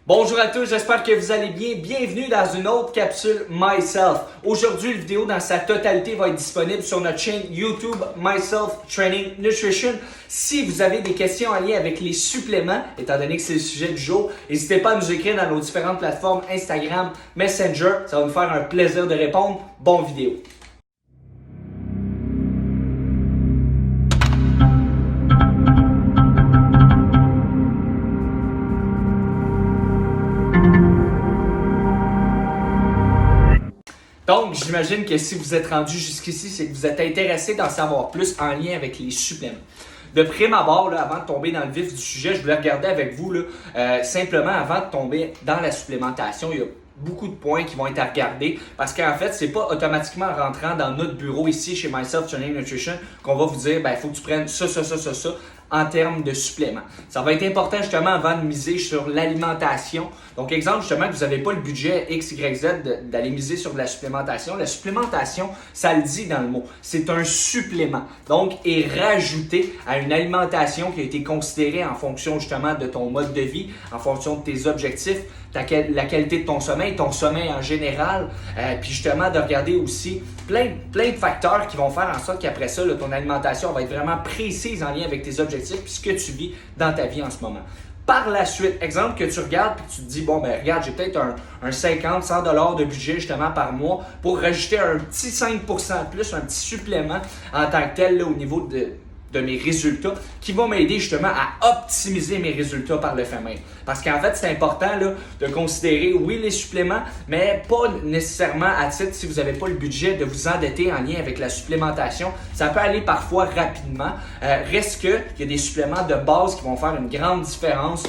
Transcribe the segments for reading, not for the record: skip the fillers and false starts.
Bonjour à tous, j'espère que vous allez bien. Bienvenue dans une autre capsule Myself. Aujourd'hui, la vidéo dans sa totalité va être disponible sur notre chaîne YouTube Myself Training Nutrition. Si vous avez des questions en lien avec les suppléments, étant donné que c'est le sujet du jour, n'hésitez pas à nous écrire dans nos différentes plateformes Instagram, Messenger. Ça va nous faire un plaisir de répondre. Bonne vidéo. Donc, j'imagine que si vous êtes rendu jusqu'ici, c'est que vous êtes intéressé d'en savoir plus en lien avec les suppléments. De prime abord, là, avant de tomber dans le vif du sujet, je voulais regarder avec vous, simplement avant de tomber dans la supplémentation, il y a beaucoup de points qui vont être à regarder parce qu'en fait, c'est pas automatiquement en rentrant dans notre bureau ici chez Myself Training Nutrition qu'on va vous dire, il faut que tu prennes ça en termes de suppléments. Ça va être important justement avant de miser sur l'alimentation. Donc, exemple justement que vous n'avez pas le budget X, Y, Z d'aller miser sur de la supplémentation. La supplémentation, ça le dit dans le mot, c'est un supplément. Donc, est rajouté à une alimentation qui a été considérée en fonction justement de ton mode de vie, en fonction de tes objectifs, la qualité de ton sommeil en général, puis justement de regarder aussi plein de facteurs qui vont faire en sorte qu'après ça, ton alimentation va être vraiment précise en lien avec tes objectifs puis ce que tu vis dans ta vie en ce moment. Par la suite, exemple que tu regardes et tu te dis, regarde, j'ai peut-être un 50, 100 $ de budget justement par mois pour rajouter un petit 5% de plus, un petit supplément en tant que tel là, au niveau de mes résultats qui vont m'aider justement à optimiser mes résultats par le fait même. Parce qu'en fait, c'est important là, de considérer, oui, les suppléments, mais pas nécessairement à titre, si vous n'avez pas le budget, de vous endetter en lien avec la supplémentation. Ça peut aller parfois rapidement. Reste qu'il y a des suppléments de base qui vont faire une grande différence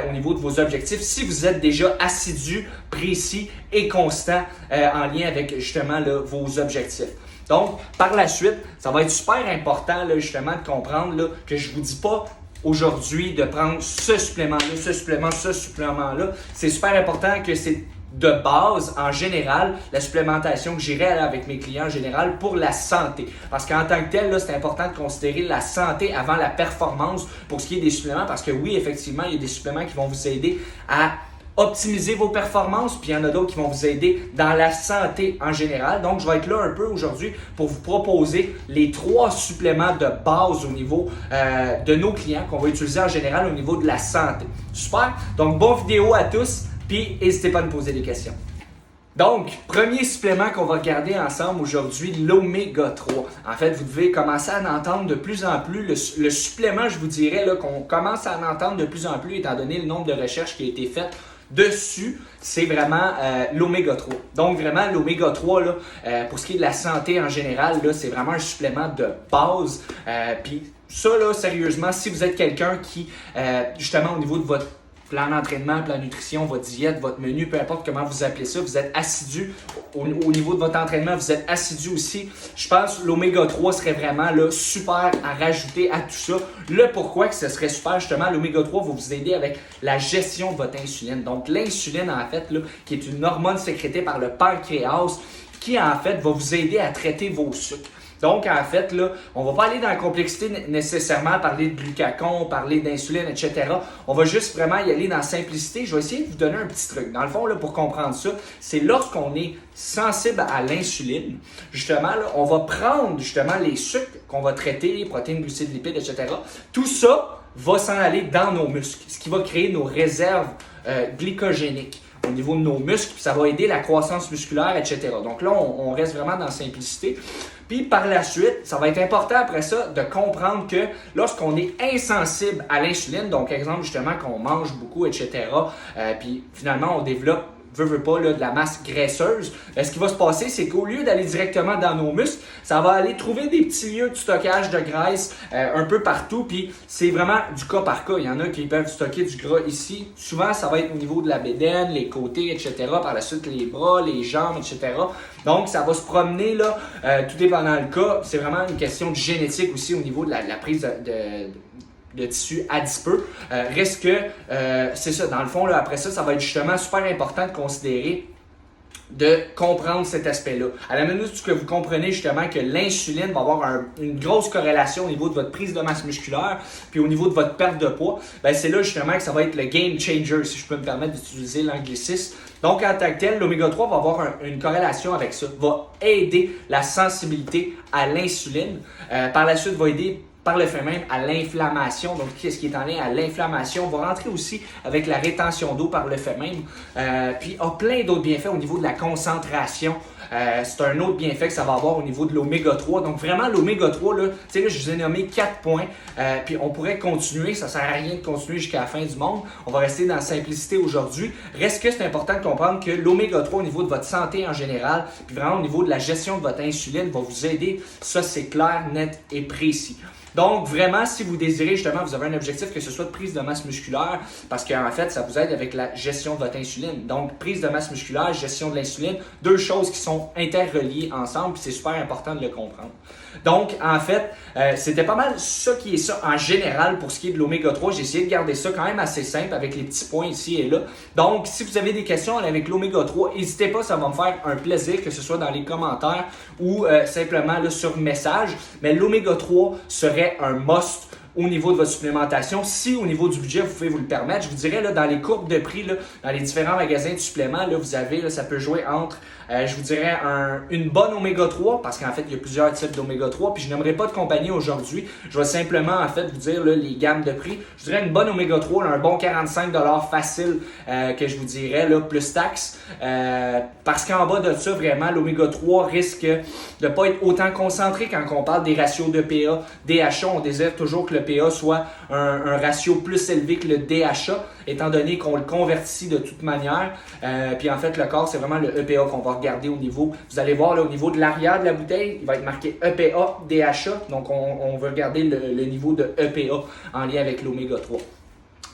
au niveau de vos objectifs si vous êtes déjà assidu, précis et constant en lien avec justement là, vos objectifs. Donc, par la suite, ça va être super important là, justement de comprendre là, que je ne vous dis pas aujourd'hui de prendre ce supplément-là, ce supplément-là. C'est super important que c'est de base, en général, la supplémentation que j'irai avec mes clients en général pour la santé. Parce qu'en tant que tel, là, c'est important de considérer la santé avant la performance pour ce qui est des suppléments. Parce que oui, effectivement, il y a des suppléments qui vont vous aider à optimiser vos performances, puis il y en a d'autres qui vont vous aider dans la santé en général. Donc, je vais être là un peu aujourd'hui pour vous proposer les 3 suppléments de base au niveau de nos clients qu'on va utiliser en général au niveau de la santé. Super! Donc, bonne vidéo à tous, puis n'hésitez pas à nous poser des questions. Donc, premier supplément qu'on va regarder ensemble aujourd'hui, l'oméga 3. En fait, vous devez commencer à en entendre de plus en plus. Le supplément, je vous dirais là, qu'on commence à en entendre de plus en plus étant donné le nombre de recherches qui a été faites dessus, c'est vraiment l'oméga 3. Donc vraiment l'oméga 3 là, pour ce qui est de la santé en général, là, c'est vraiment un supplément de base. Puis ça là, sérieusement, si vous êtes quelqu'un qui justement au niveau de votre plan d'entraînement, plan de nutrition, votre diète, votre menu, peu importe comment vous appelez ça, vous êtes assidu au niveau de votre entraînement, vous êtes assidu aussi. Je pense que l'oméga 3 serait vraiment là, super à rajouter à tout ça. Le pourquoi que ce serait super, justement, l'oméga 3 va vous aider avec la gestion de votre insuline. Donc l'insuline, en fait, là, qui est une hormone sécrétée par le pancréas, qui en fait va vous aider à traiter vos sucres. Donc, en fait, là, on ne va pas aller dans la complexité nécessairement, parler de glucagon, parler d'insuline, etc. On va juste vraiment y aller dans la simplicité. Je vais essayer de vous donner un petit truc. Dans le fond, là, pour comprendre ça, c'est lorsqu'on est sensible à l'insuline, justement, là, on va prendre justement les sucres qu'on va traiter, les protéines, glucides, lipides, etc. Tout ça va s'en aller dans nos muscles, ce qui va créer nos réserves glycogéniques au niveau de nos muscles, puis ça va aider la croissance musculaire, etc. Donc là, on reste vraiment dans la simplicité. Puis par la suite, ça va être important après ça de comprendre que lorsqu'on est insensible à l'insuline, donc exemple justement qu'on mange beaucoup, etc., puis finalement on développe veut pas, là, de la masse graisseuse, ce qui va se passer, c'est qu'au lieu d'aller directement dans nos muscles, ça va aller trouver des petits lieux de stockage de graisse un peu partout, puis c'est vraiment du cas par cas. Il y en a qui peuvent stocker du gras ici. Souvent, ça va être au niveau de la bédaine, les côtés, etc. Par la suite, les bras, les jambes, etc. Donc, ça va se promener, là, tout dépendant le cas. C'est vraiment une question de génétique aussi au niveau de la prise de tissu adipeux. Reste que, c'est ça, dans le fond, là, après ça, ça va être justement super important de considérer de comprendre cet aspect-là. À la minute que vous comprenez justement que l'insuline va avoir une grosse corrélation au niveau de votre prise de masse musculaire puis au niveau de votre perte de poids, ben c'est là justement que ça va être le game changer, si je peux me permettre d'utiliser l'anglicisme. Donc en tant que tel, l'oméga 3 va avoir une corrélation avec ça, va aider la sensibilité à l'insuline. Par la suite, va aider par le fait même à l'inflammation. Donc, qu'est-ce qui est en lien à l'inflammation? On va rentrer aussi avec la rétention d'eau par le fait même. Puis, il y a plein d'autres bienfaits au niveau de la concentration. C'est un autre bienfait que ça va avoir au niveau de l'oméga 3. Donc, vraiment, l'oméga 3, là, je vous ai nommé 4 points. Puis, on pourrait continuer. Ça ne sert à rien de continuer jusqu'à la fin du monde. On va rester dans la simplicité aujourd'hui. Reste que c'est important de comprendre que l'oméga 3 au niveau de votre santé en général, puis vraiment au niveau de la gestion de votre insuline, va vous aider. Ça, c'est clair, net et précis. Donc, vraiment, si vous désirez justement, vous avez un objectif que ce soit de prise de masse musculaire, parce qu'en fait, ça vous aide avec la gestion de votre insuline. Donc, prise de masse musculaire, gestion de l'insuline, deux choses qui sont interreliées ensemble, puis c'est super important de le comprendre. Donc, en fait, c'était pas mal ça qui est ça en général pour ce qui est de l'oméga 3. J'ai essayé de garder ça quand même assez simple avec les petits points ici et là. Donc, si vous avez des questions avec l'oméga 3, n'hésitez pas, ça va me faire un plaisir, que ce soit dans les commentaires ou simplement là, sur message. Mais l'oméga 3 serait un must au niveau de votre supplémentation. Si au niveau du budget, vous pouvez vous le permettre, je vous dirais là, dans les courbes de prix, là, dans les différents magasins de suppléments, là, vous avez, là, ça peut jouer entre, je vous dirais, une bonne oméga 3, parce qu'en fait, il y a plusieurs types d'oméga 3, puis je n'aimerais pas de compagnie aujourd'hui. Je vais simplement, en fait, vous dire là, les gammes de prix. Je dirais une bonne oméga 3, là, un bon 45$ facile, que je vous dirais, là, plus taxes. Parce qu'en bas de ça, vraiment, l'oméga 3 risque de ne pas être autant concentré quand on parle des ratios de PA, DHA. On désire toujours que le PA soit un ratio plus élevé que le DHA, étant donné qu'on le convertit de toute manière. Puis en fait, le corps, c'est vraiment le EPA qu'on va regarder au niveau. Vous allez voir là, au niveau de l'arrière de la bouteille, il va être marqué EPA, DHA. Donc on va regarder le niveau de EPA en lien avec l'oméga 3.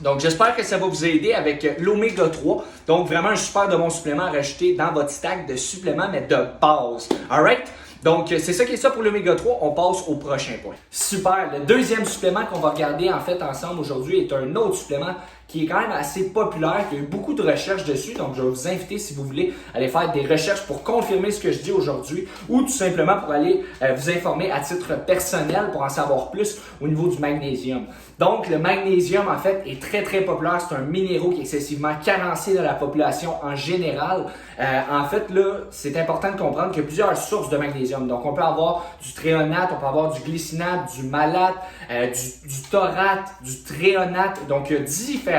Donc, j'espère que ça va vous aider avec l'oméga 3. Donc, vraiment un super de bon supplément à rajouter dans votre stack de suppléments, mais de base. Alright? Donc, c'est ça qui est ça pour l'oméga 3. On passe au prochain point. Super! Le deuxième supplément qu'on va regarder en fait ensemble aujourd'hui est un autre supplément qui est quand même assez populaire, qui a eu beaucoup de recherches dessus. Donc, je vais vous inviter, si vous voulez, à aller faire des recherches pour confirmer ce que je dis aujourd'hui ou tout simplement pour aller vous informer à titre personnel pour en savoir plus au niveau du magnésium. Donc, le magnésium, en fait, est très, très populaire. C'est un minéraux qui est excessivement carencé dans la population en général. En fait, là, c'est important de comprendre qu'il y a plusieurs sources de magnésium. Donc, on peut avoir du thréonate, on peut avoir du glycinate, du malate, du taurate, du thréonate. Donc, il y a différents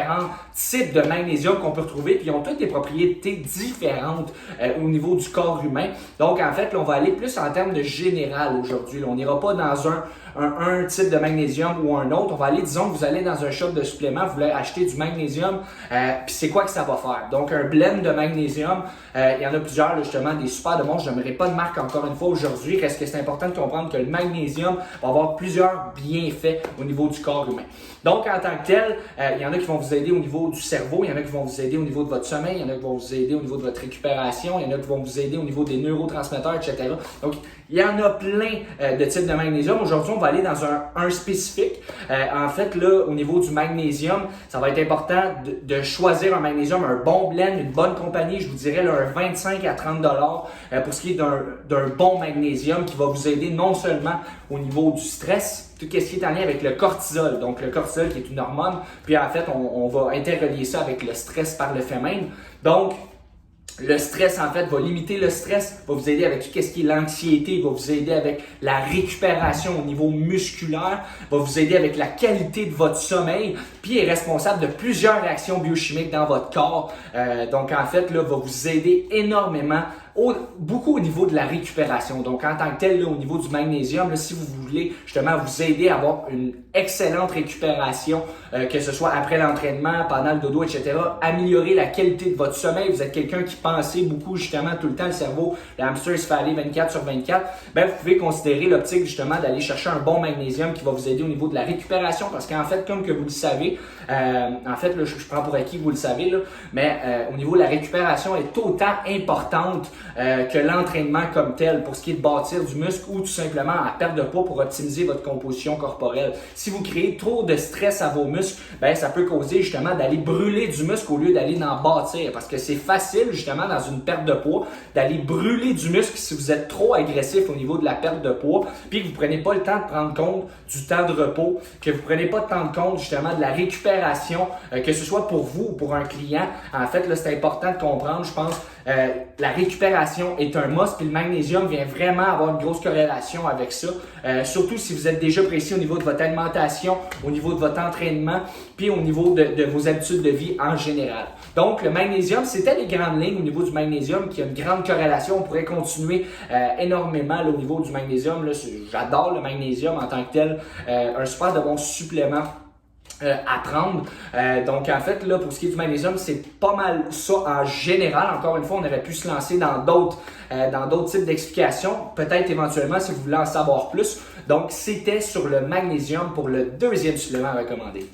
types de magnésium qu'on peut retrouver, puis ils ont toutes des propriétés différentes au niveau du corps humain. Donc, en fait, là, on va aller plus en termes de général aujourd'hui. On n'ira pas dans un type de magnésium ou un autre. On va aller, disons que vous allez dans un shop de suppléments, vous voulez acheter du magnésium, puis c'est quoi que ça va faire? Donc, un blend de magnésium, il y en a plusieurs, là, justement, des super de bons. Je n'aimerais pas de marque encore une fois aujourd'hui. Reste que c'est important de comprendre que le magnésium va avoir plusieurs bienfaits au niveau du corps humain. Donc, en tant que tel, il y en a qui vont vous aider au niveau du cerveau, il y en a qui vont vous aider au niveau de votre sommeil, il y en a qui vont vous aider au niveau de votre récupération, il y en a qui vont vous aider au niveau des neurotransmetteurs, etc. Donc, il y en a plein de types de magnésium. Aujourd'hui, on va aller dans un spécifique. En fait, là, au niveau du magnésium, ça va être important de choisir un magnésium, un bon blend, une bonne compagnie. Je vous dirais là, un 25 à 30$ pour ce qui est d'un bon magnésium qui va vous aider non seulement au niveau du stress, tout ce qui est en lien avec le cortisol. Donc, le cortisol qui est une hormone. Puis, en fait, on va interrelier ça avec le stress par le fait même. Donc, le stress, en fait, va limiter le stress, va vous aider avec tout ce qui est l'anxiété, va vous aider avec la récupération au niveau musculaire, va vous aider avec la qualité de votre sommeil, puis est responsable de plusieurs réactions biochimiques dans votre corps. Donc, en fait, là, va vous aider énormément beaucoup au niveau de la récupération. Donc, en tant que tel, là, au niveau du magnésium, là, si vous voulez justement vous aider à avoir une excellente récupération, que ce soit après l'entraînement, pendant le dodo, etc., améliorer la qualité de votre sommeil, vous êtes quelqu'un qui pensez beaucoup justement tout le temps, le cerveau, le hamster il se fait aller 24/24, ben vous pouvez considérer l'optique justement d'aller chercher un bon magnésium qui va vous aider au niveau de la récupération, parce qu'en fait, comme que vous le savez, en fait, là, je prends pour acquis que vous le savez, là, mais au niveau de la récupération, elle est autant importante que l'entraînement comme tel pour ce qui est de bâtir du muscle ou tout simplement à perte de poids pour optimiser votre composition corporelle. Si vous créez trop de stress à vos muscles, ben ça peut causer justement d'aller brûler du muscle au lieu d'aller en bâtir, parce que c'est facile justement justement dans une perte de poids, d'aller brûler du muscle si vous êtes trop agressif au niveau de la perte de poids, puis que vous ne prenez pas le temps de prendre compte du temps de repos, que vous ne prenez pas le temps de compte justement de la récupération, que ce soit pour vous ou pour un client. En fait, là, c'est important de comprendre, je pense, la récupération est un must, puis le magnésium vient vraiment avoir une grosse corrélation avec ça, surtout si vous êtes déjà précis au niveau de votre alimentation, au niveau de votre entraînement, puis au niveau de vos habitudes de vie en général. Donc, le magnésium, c'était les grandes lignes au niveau du magnésium qui a une grande corrélation. On pourrait continuer énormément là, au niveau du magnésium. Là, j'adore le magnésium en tant que tel, un super de bon supplément à prendre. Donc en fait là pour ce qui est du magnésium, c'est pas mal ça en général. Encore une fois, on aurait pu se lancer dans d'autres types d'explications, peut-être éventuellement si vous voulez en savoir plus. Donc c'était sur le magnésium pour le deuxième supplément recommandé.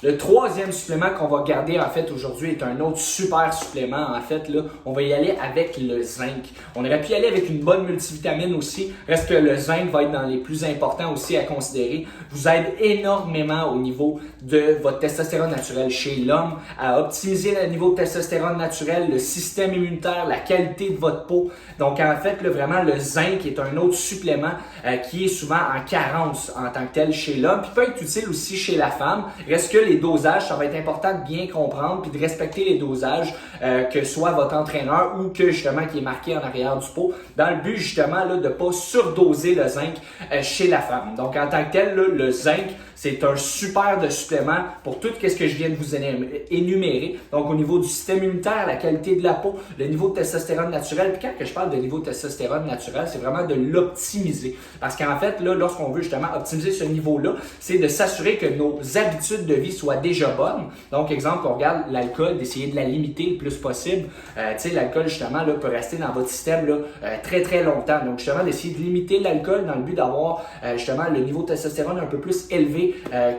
Le troisième supplément qu'on va garder en fait aujourd'hui est un autre super supplément. En fait, là, on va y aller avec le zinc. On aurait pu y aller avec une bonne multivitamine aussi. Reste que le zinc va être dans les plus importants aussi à considérer. Vous aide énormément au niveau de votre testostérone naturel chez l'homme, à optimiser le niveau de testostérone naturel, le système immunitaire, la qualité de votre peau. Donc en fait, là, vraiment, le zinc est un autre supplément qui est souvent en carence en tant que tel chez l'homme, puis peut être utile aussi chez la femme. Reste que les dosages, ça va être important de bien comprendre puis de respecter les dosages que soit votre entraîneur ou que justement qui est marqué en arrière du pot, dans le but justement là, de ne pas surdoser le zinc chez la femme. Donc en tant que tel, là, le zinc, c'est un super de supplément pour tout ce que je viens de vous énumérer. Donc au niveau du système immunitaire, la qualité de la peau, le niveau de testostérone naturel. Puis quand je parle de niveau de testostérone naturel, c'est vraiment de l'optimiser. Parce qu'en fait, là, lorsqu'on veut justement optimiser ce niveau-là, c'est de s'assurer que nos habitudes de vie soient déjà bonnes. Donc exemple, on regarde l'alcool, d'essayer de la limiter le plus possible. Tu sais, l'alcool justement là, peut rester dans votre système là, très très longtemps. Donc justement, d'essayer de limiter l'alcool dans le but d'avoir justement le niveau de testostérone un peu plus élevé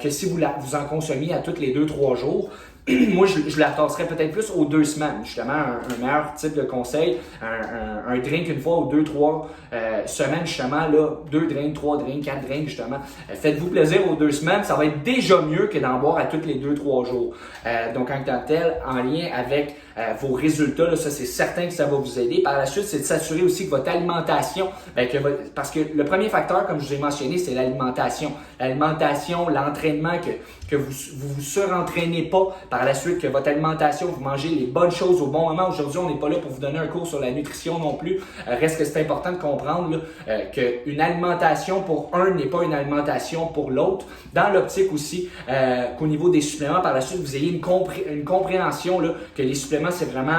que si vous en consommiez à tous les 2-3 jours. Moi, je la tasserais peut-être plus aux 2 semaines. Justement, un meilleur type de conseil, un drink une fois aux 2-3 semaines, justement, là, 2 drinks, 3 drinks, 4 drinks, justement. Faites-vous plaisir aux 2 semaines, ça va être déjà mieux que d'en boire à tous les 2-3 jours. Donc, en tant que tel, en lien avec vos résultats, là, ça, c'est certain que ça va vous aider. Par la suite, c'est de s'assurer aussi que votre alimentation, parce que le premier facteur, comme je vous ai mentionné, c'est l'alimentation. L'alimentation, l'entraînement, que vous vous surentraînez pas. Par la suite, que votre alimentation, vous mangez les bonnes choses au bon moment. Aujourd'hui, on n'est pas là pour vous donner un cours sur la nutrition non plus. Reste que c'est important de comprendre qu'une alimentation pour un n'est pas une alimentation pour l'autre. Dans l'optique aussi, qu'au niveau des suppléments, par la suite, vous ayez une compréhension là, que les suppléments, c'est vraiment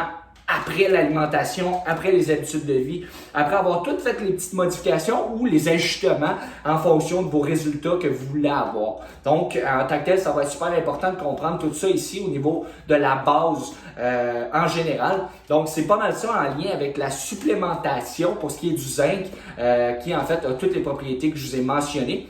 après l'alimentation, après les habitudes de vie, après avoir toutes fait les petites modifications ou les ajustements en fonction de vos résultats que vous voulez avoir. Donc, en tant que tel, ça va être super important de comprendre tout ça ici au niveau de la base en général. Donc, c'est pas mal ça en lien avec la supplémentation pour ce qui est du zinc, qui en fait a toutes les propriétés que je vous ai mentionnées.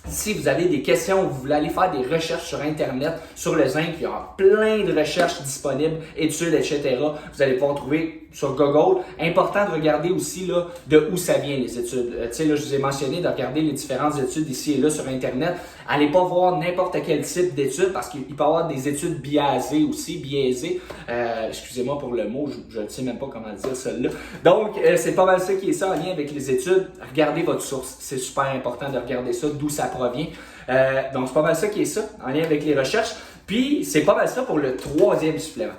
Si vous avez des questions ou vous voulez aller faire des recherches sur Internet, sur le zinc, il y a plein de recherches disponibles, études, etc. Vous allez pouvoir trouver sur Google. Important de regarder aussi là, de où ça vient les études. Tu sais, là, je vous ai mentionné de regarder les différentes études ici et là sur Internet. Allez pas voir n'importe quel type d'études parce qu'il peut y avoir des études biaisées aussi, biaisées. Excusez-moi pour le mot, je ne sais même pas comment dire celle-là. Donc, c'est pas mal ça qui est ça en lien avec les études. Regardez votre source. C'est super important de regarder ça, d'où ça provient. Donc, c'est pas mal ça qui est ça, en lien avec les recherches. Puis, c'est pas mal ça pour le troisième supplément.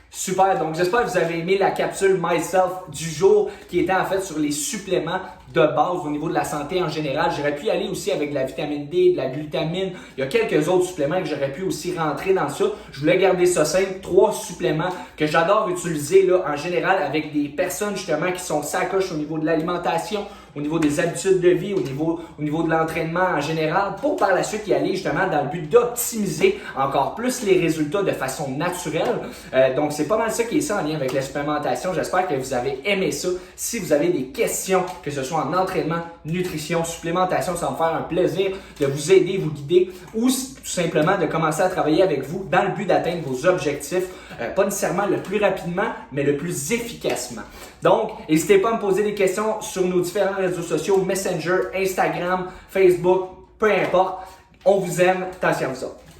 Super, donc j'espère que vous avez aimé la capsule Myself du jour qui était en fait sur les suppléments de base au niveau de la santé en général. J'aurais pu y aller aussi avec de la vitamine D, de la glutamine. Il y a quelques autres suppléments que j'aurais pu aussi rentrer dans ça. Je voulais garder ça simple. 3 suppléments que j'adore utiliser là, en général avec des personnes justement qui sont sacoches au niveau de l'alimentation, au niveau des habitudes de vie, au niveau de l'entraînement en général, pour par la suite y aller justement dans le but d'optimiser encore plus les résultats de façon naturelle. Donc, c'est pas mal ça qui est ça en lien avec la supplémentation. J'espère que vous avez aimé ça. Si vous avez des questions, que ce soit en entraînement, nutrition, supplémentation, ça va me faire un plaisir de vous aider, vous guider ou tout simplement de commencer à travailler avec vous dans le but d'atteindre vos objectifs, pas nécessairement le plus rapidement, mais le plus efficacement. Donc, n'hésitez pas à me poser des questions sur nos différents réseaux sociaux, Messenger, Instagram, Facebook, peu importe. On vous aime, attention à vous autres.